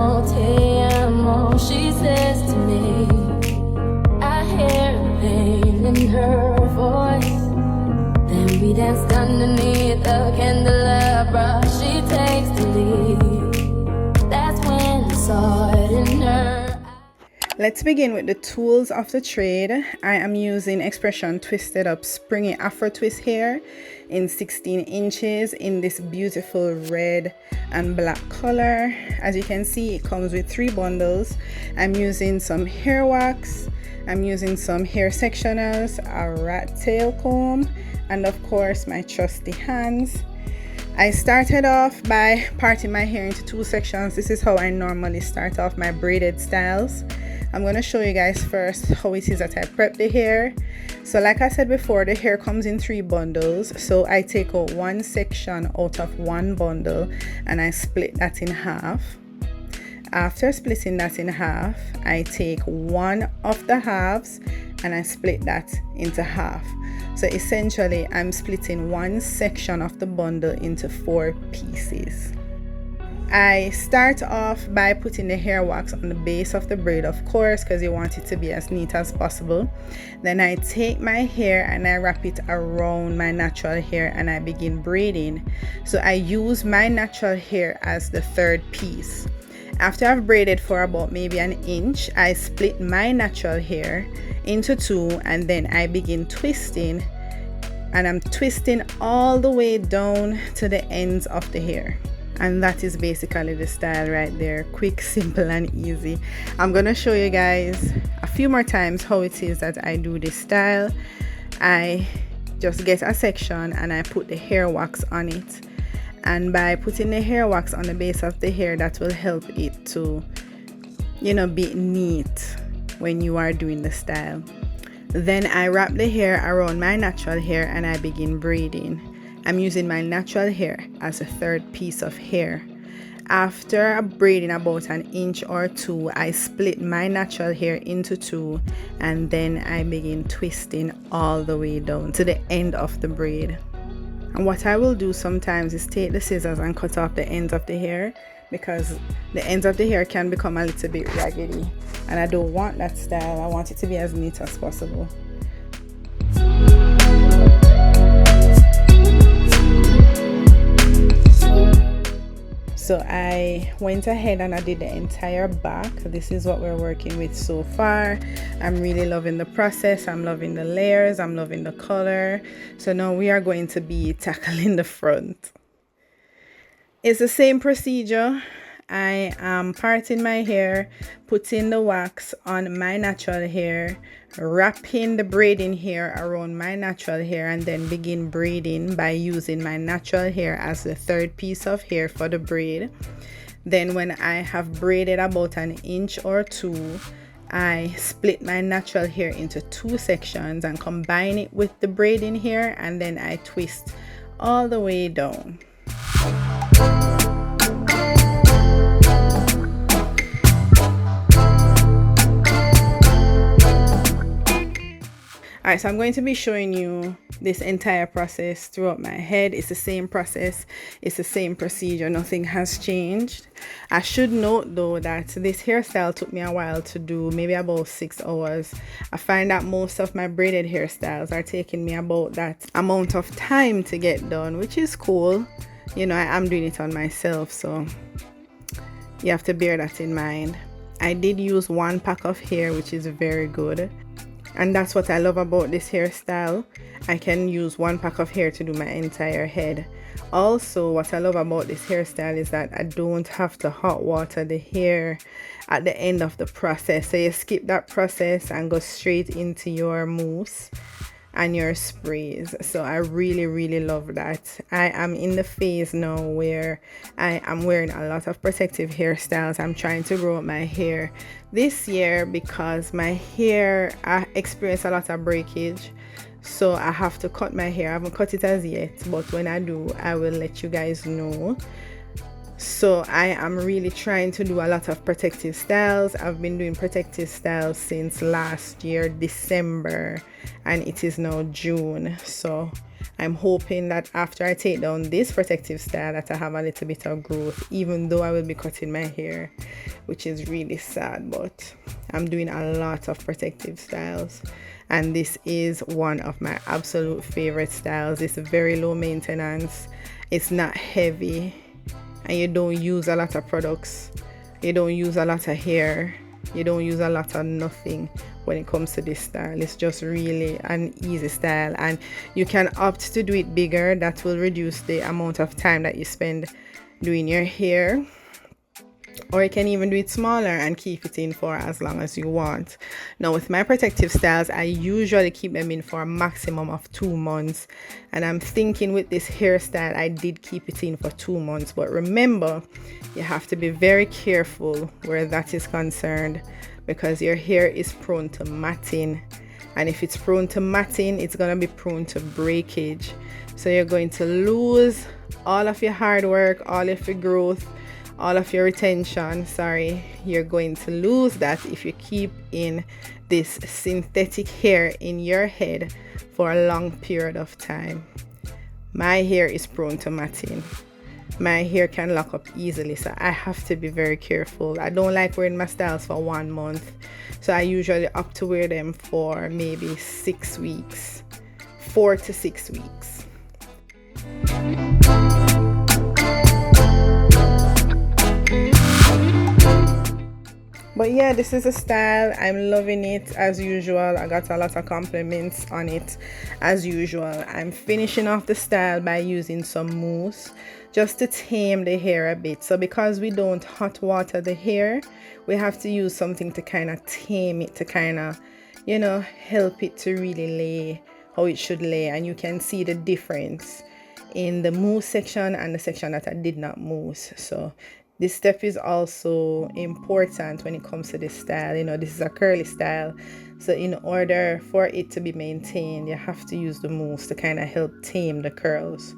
amo, te amo, she says to me. I hear the pain in her voice. Then we danced underneath the candelabra. She takes the lead. That's when I saw it in her. Let's begin with the tools of the trade. I am using xpression twisted up springy afro twist hair in 16 inches in this beautiful red and black color. As you can see, it comes with 3 bundles. I'm using some hair wax, I'm using some hair sectionals, a rat tail comb, and of course my trusty hands. I started off by parting my hair into 2 sections. This is how I normally start off my braided styles. I'm going to show you guys first how it is that I prep the hair. So like I said before, the hair comes in 3 bundles. So I take out 1 section out of 1 bundle and I split that in half. After splitting that in half, I take 1 of the halves and I split that into half. So essentially, I'm splitting 1 section of the bundle into 4 pieces. I start off by putting the hair wax on the base of the braid, of course, because you want it to be as neat as possible. Then I take my hair and I wrap it around my natural hair and I begin braiding. So I use my natural hair as the 3rd piece. After I've braided for about maybe an inch, I split my natural hair into 2 and then I begin twisting, and I'm twisting all the way down to the ends of the hair. And that is basically the style right there. Quick, simple and easy. I'm gonna show you guys a few more times how it is that I do this style. I just get a section and I put the hair wax on it, and by putting the hair wax on the base of the hair, that will help it to, you know, be neat when you are doing the style. Then I wrap the hair around my natural hair and I begin braiding. I'm using my natural hair as a 3rd piece of hair. After braiding about an inch or 2, I split my natural hair into 2 and then I begin twisting all the way down to the end of the braid. And what I will do sometimes is take the scissors and cut off the ends of the hair, because the ends of the hair can become a little bit raggedy and I don't want that style. I want it to be as neat as possible. So I went ahead and I did the entire back. This is what we're working with so far. I'm really loving the process. I'm loving the layers. I'm loving the color. So now we are going to be tackling the front. It's the same procedure. I am parting my hair, putting the wax on my natural hair, wrapping the braiding hair around my natural hair, and then begin braiding by using my natural hair as the 3rd piece of hair for the braid. Then when I have braided about an inch or 2, I split my natural hair into 2 sections and combine it with the braiding hair, and then I twist all the way down. Alright, so I'm going to be showing you this entire process throughout my head. It's the same process, it's the same procedure, nothing has changed. I should note though that this hairstyle took me a while to do, maybe about 6 hours. I find that most of my braided hairstyles are taking me about that amount of time to get done, which is cool. You know, I am doing it on myself, so you have to bear that in mind. I did use 1 pack of hair, which is very good. And that's what I love about this hairstyle. I can use 1 pack of hair to do my entire head. Also, what I love about this hairstyle is that I don't have to hot water the hair at the end of the process. So you skip that process and go straight into your mousse and your sprays. So I really love that. I am in the phase now where I am wearing a lot of protective hairstyles. I'm trying to grow out my hair this year because my hair, I experience a lot of breakage, so I have to cut my hair. I haven't cut it as yet, but when I do, I will let you guys know. So I am really trying to do a lot of protective styles. I've been doing protective styles since last year December, and it is now June, so I'm hoping that after I take down this protective style that I have a little bit of growth, even though I will be cutting my hair, which is really sad, but I'm doing a lot of protective styles, and this is one of my absolute favorite styles. It's very low maintenance, it's not heavy, and you don't use a lot of products, you don't use a lot of hair, you don't use a lot of nothing when it comes to this style. It's just really an easy style, and you can opt to do it bigger. That will reduce the amount of time that you spend doing your hair, or you can even do it smaller and keep it in for as long as you want. Now with my protective styles, I usually keep them in for a maximum of 2 months, and I'm thinking with this hairstyle I did keep it in for 2 months. But remember, you have to be very careful where that is concerned, because your hair is prone to matting, and if it's prone to matting, it's going to be prone to breakage. So you're going to lose all of your hard work, all of your growth, all of your retention. You're going to lose that if you keep in this synthetic hair in your head for a long period of time. My hair is prone to matting. My hair can lock up easily, so I have to be very careful. I don't like wearing my styles for 1 month, so I usually opt to wear them for maybe 6 weeks, 4 to 6 weeks. But yeah, this is a style. I'm loving it as usual. I got a lot of compliments on it as usual. I'm finishing off the style by using some mousse just to tame the hair a bit. So because we don't hot water the hair, we have to use something to kind of tame it, to kind of, you know, help it to really lay how it should lay. And you can see the difference in the mousse section and the section that I did not mousse. So this step is also important when it comes to this style. You know, this is a curly style, so in order for it to be maintained, you have to use the mousse to kind of help tame the curls.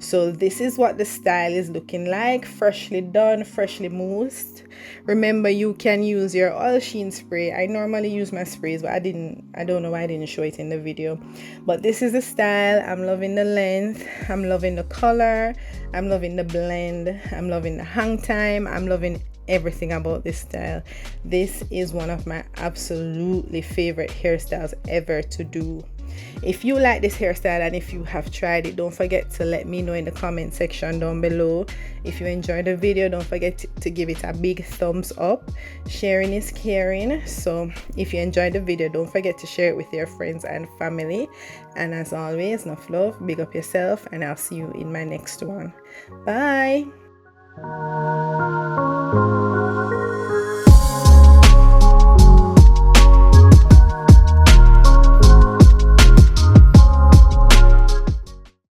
So this is what the style is looking like, freshly done, freshly moussed. Remember, you can use your oil sheen spray. I normally use my sprays, but I don't know why I didn't show it in the video. But this is the style. I'm loving the length, I'm loving the color, I'm loving the blend, I'm loving the hang time, I'm loving everything about this style. This is one of my absolutely favorite hairstyles ever to do. If you like this hairstyle and if you have tried it, don't forget to let me know in the comment section down below. If you enjoyed the video, don't forget to give it a big thumbs up. Sharing is caring, so if you enjoyed the video, don't forget to share it with your friends and family. And as always, enough love, big up yourself, and I'll see you in my next one. Bye.